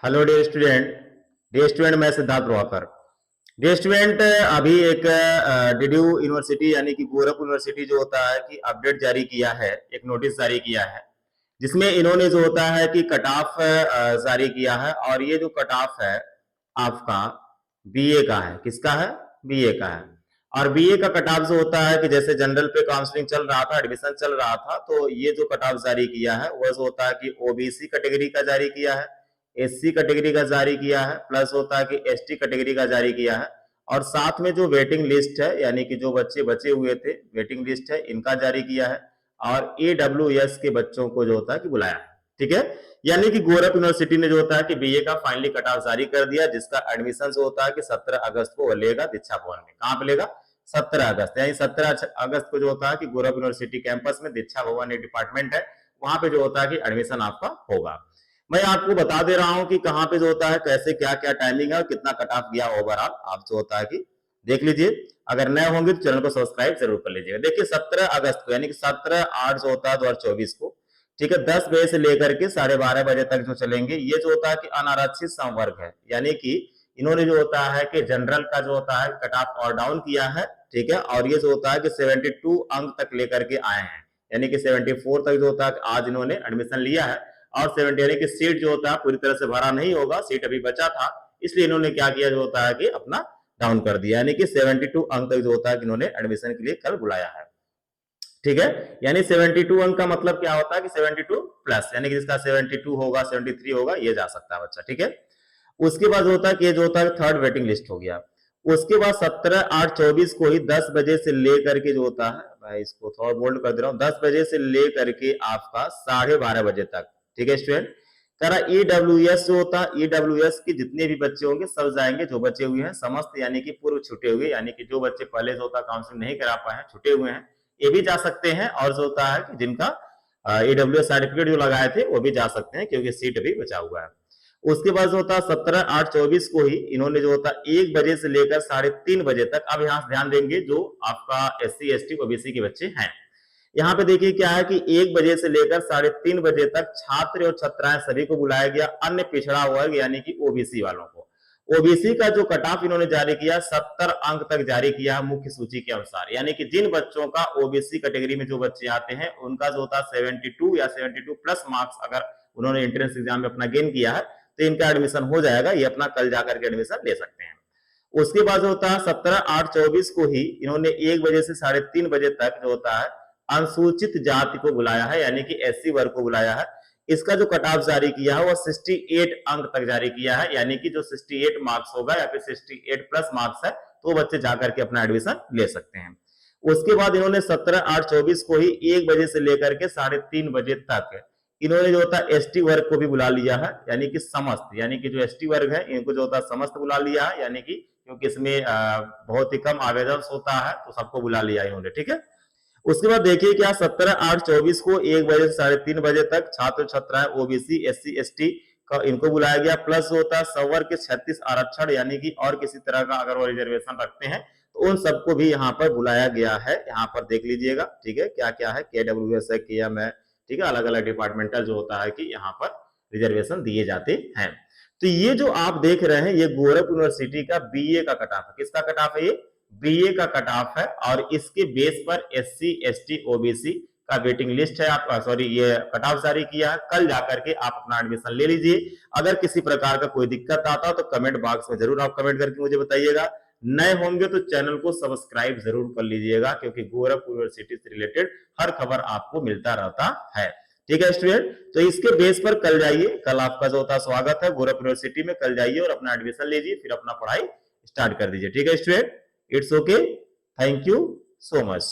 Hello dear student मैं Siddharth Prabhakar. Dear student अभी एक डीडीयू यूनिवर्सिटी यानी कि गोरखपुर यूनिवर्सिटी जो होता है कि अपडेट जारी किया है, एक नोटिस जारी किया है जिसमें इन्होंने जो होता है कि कट ऑफ जारी किया है। और ये जो कट ऑफ है आपका बीए का है, किसका है? बीए का है। और बीए का कट ऑफ जो होता है कि जैसे जनरल पे काउंसलिंग चल रहा था, एडमिशन चल रहा था, तो ये जो कट ऑफ जारी किया है वह जो होता है कि ओबीसी कैटेगरी का जारी किया है, एससी कैटेगरी का जारी किया है, प्लस होता है कि एसटी कैटेगरी का जारी किया है। और साथ में जो वेटिंग लिस्ट है यानी कि जो बच्चे बचे हुए थे वेटिंग लिस्ट है इनका जारी किया है। और एडब्ल्यूएस के बच्चों को जो होता है कि बुलाया है। ठीक है, यानी कि गोरख यूनिवर्सिटी ने जो होता है कि बीए का फाइनली कट ऑफ जारी कर दिया, जिसका एडमिशन जो होता है कि 17 अगस्त को लेगा दीक्षा भवन में। कहां पे लेगा? 17 अगस्त, यानी 17 अगस्त को जो होता है कि गोरख यूनिवर्सिटी कैंपस में दीक्षा भवन एक डिपार्टमेंट है, वहां पे जो होता है कि एडमिशन आपका होगा। मैं आपको बता दे रहा हूं कि कहां पे जो होता है कैसे क्या क्या टाइमिंग है और कितना कट ऑफ गया ओवरऑल, आप जो होता है कि देख लीजिए। अगर नए होंगे तो चैनल को सब्सक्राइब जरूर कर लीजिएगा। देखिए 17 अगस्त को यानी कि 17/8 जो होता है 2024 को, ठीक है, 10 बजे से लेकर के 12:30 बजे तक जो चलेंगे, ये जो होता है कि अनारक्षित संवर्ग है, यानी कि इन्होंने जो होता है कि जनरल का जो होता है कट ऑफ और डाउन किया है। ठीक है, और ये जो होता है कि 72 अंक तक लेकर के आए हैं, यानी कि 74 तक जो होता है आज इन्होंने एडमिशन लिया है। और 70 यानी कि सीट जो होता है पूरी तरह से भरा नहीं होगा, सीट अभी बचा था, इसलिए इन्होंने क्या किया जो होता है कि अपना डाउन कर दिया, यानी कि 72 अंक तक जो होता है कि इन्होंने एडमिशन के लिए कल बुलाया है। ठीक है, यानी 72 अंक का मतलब क्या होता है कि 72 प्लस, यानी कि जिसका 72 होगा 73 होगा ये जा सकता है बच्चा। ठीक है, उसके बाद होता है कि ये जो होता है थर्ड वेटिंग लिस्ट हो गया। उसके बाद 17/8/24 को ही 10 बजे से लेकर के जो होता है, मैं इसको थोड़ा बोल्ड कर दे रहा हूं, 10 बजे से लेकर के आपका 12:30 बजे तक। ठीक है स्टूडेंट, करा ईडब्ल्यूएस जो होता है, ईडब्ल्यूएस के जितने भी बच्चे होंगे सब जाएंगे, जो बचे हुए हैं समस्त, यानी कि पूर्व छुटे हुए, यानी कि जो बच्चे पहले जो होता काउंसलिंग नहीं करा पाए हैं, छुटे हुए हैं, ये भी जा सकते हैं। और जो होता है कि जिनका ईडब्ल्यूएस सर्टिफिकेट जो लगाए थे वो भी जा सकते हैं, क्योंकि सीट भी बचा हुआ है। उसके बाद जो होता है 17/8/24 को ही इन्होंने जो होता है 1 बजे से लेकर 3:30 बजे तक, अब यहां ध्यान देंगे जो आपका एससी एसटी ओबीसी के बच्चे हैं, यहाँ पे देखिए क्या है कि 1 बजे से लेकर 3:30 बजे तक छात्र और छात्राएं सभी को बुलाया गया, अन्य पिछड़ा वर्ग यानी कि ओबीसी वालों को। ओबीसी का जो कट ऑफ इन्होंने जारी किया 70 अंक तक जारी किया है मुख्य सूची के अनुसार, यानी कि जिन बच्चों का ओबीसी कैटेगरी में जो बच्चे आते हैं उनका जो होता है 72 या 72 प्लस मार्क्स अगर उन्होंने एंट्रेंस एग्जाम में अपना गेन किया है तो इनका एडमिशन हो जाएगा, ये अपना कल जाकर के एडमिशन ले सकते हैं। उसके बाद जो होता है 17/8/24 को ही इन्होंने 1 बजे से 3:30 बजे तक जो होता है अनुसूचित जाति को बुलाया है, यानी कि एससी वर्ग को बुलाया है। इसका जो कट ऑफ जारी किया है वो 68 अंक तक जारी किया है, यानी कि जो 68 मार्क्स होगा या फिर 68 प्लस मार्क्स है तो बच्चे जाकर के अपना एडमिशन ले सकते हैं। उसके बाद इन्होंने 17/8/24 को ही 1 बजे से लेकर के 3:30 बजे तक इन्होंने जो होता है एसटी वर्ग को भी बुला लिया है, यानी कि समस्त, यानी कि जो एसटी वर्ग है इनको जो होता है समस्त बुला लिया है, यानी कि क्योंकि इसमें बहुत ही कम आवेदन होता है तो सबको बुला लिया इन्होंने। ठीक है, उसके बाद देखिए क्या 17/8/24 को 1 बजे से 3:30 बजे तक छात्र छात्राएं ओबीसी एससी एसटी का इनको बुलाया गया, प्लस होता है संवर्ग के 36 आरक्षण, यानी कि और किसी तरह का अगर वो रिजर्वेशन रखते हैं तो उन सबको भी यहाँ पर बुलाया गया है। यहाँ पर देख लीजिएगा, ठीक है, क्या क्या है, केडब्ल्यूएस है, केएम है, ठीक है, अलग अलग डिपार्टमेंटल जो होता है कि यहाँ पर रिजर्वेशन दिए जाते हैं। तो ये जो आप देख रहे हैं ये गोरख यूनिवर्सिटी का बीए का कट ऑफ है। किसका कट ऑफ है? ये बीए का कट ऑफ है, और इसके बेस पर एससी एसटी ओबीसी का वेटिंग लिस्ट है, आप सॉरी ये कट ऑफ जारी किया है। कल जाकर के आप अपना एडमिशन ले लीजिए। अगर किसी प्रकार का कोई दिक्कत आता हो तो कमेंट बॉक्स में जरूर आप कमेंट करके मुझे बताइएगा। नए होंगे तो चैनल को सब्सक्राइब जरूर कर लीजिएगा, क्योंकि गोरख यूनिवर्सिटी से रिलेटेड हर खबर आपको मिलता रहता है। ठीक है स्टूडेंट, तो इसके बेस पर कल जाइए, कल आपका जो होता है स्वागत है गोरख यूनिवर्सिटी में, कल जाइए और अपना एडमिशन लीजिए, फिर अपना पढ़ाई स्टार्ट कर दीजिए। ठीक है student, it's okay, thank you so much.